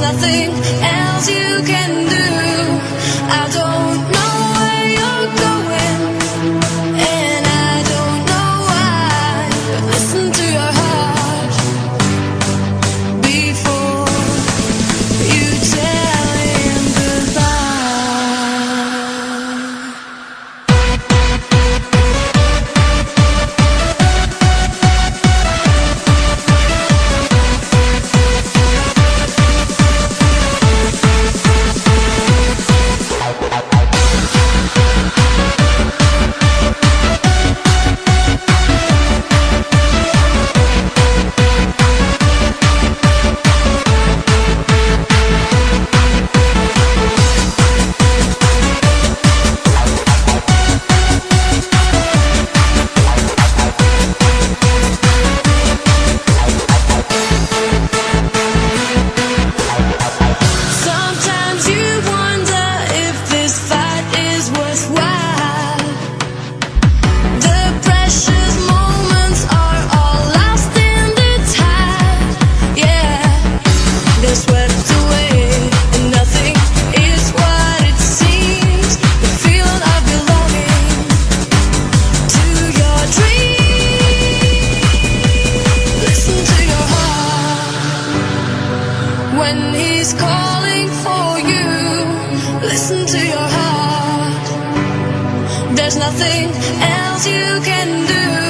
nothing else you can do. I don't know where you're going, and I don't know why, but listen to your heart before you tell him when he's calling for you. Listen to your heart. There's nothing else you can do.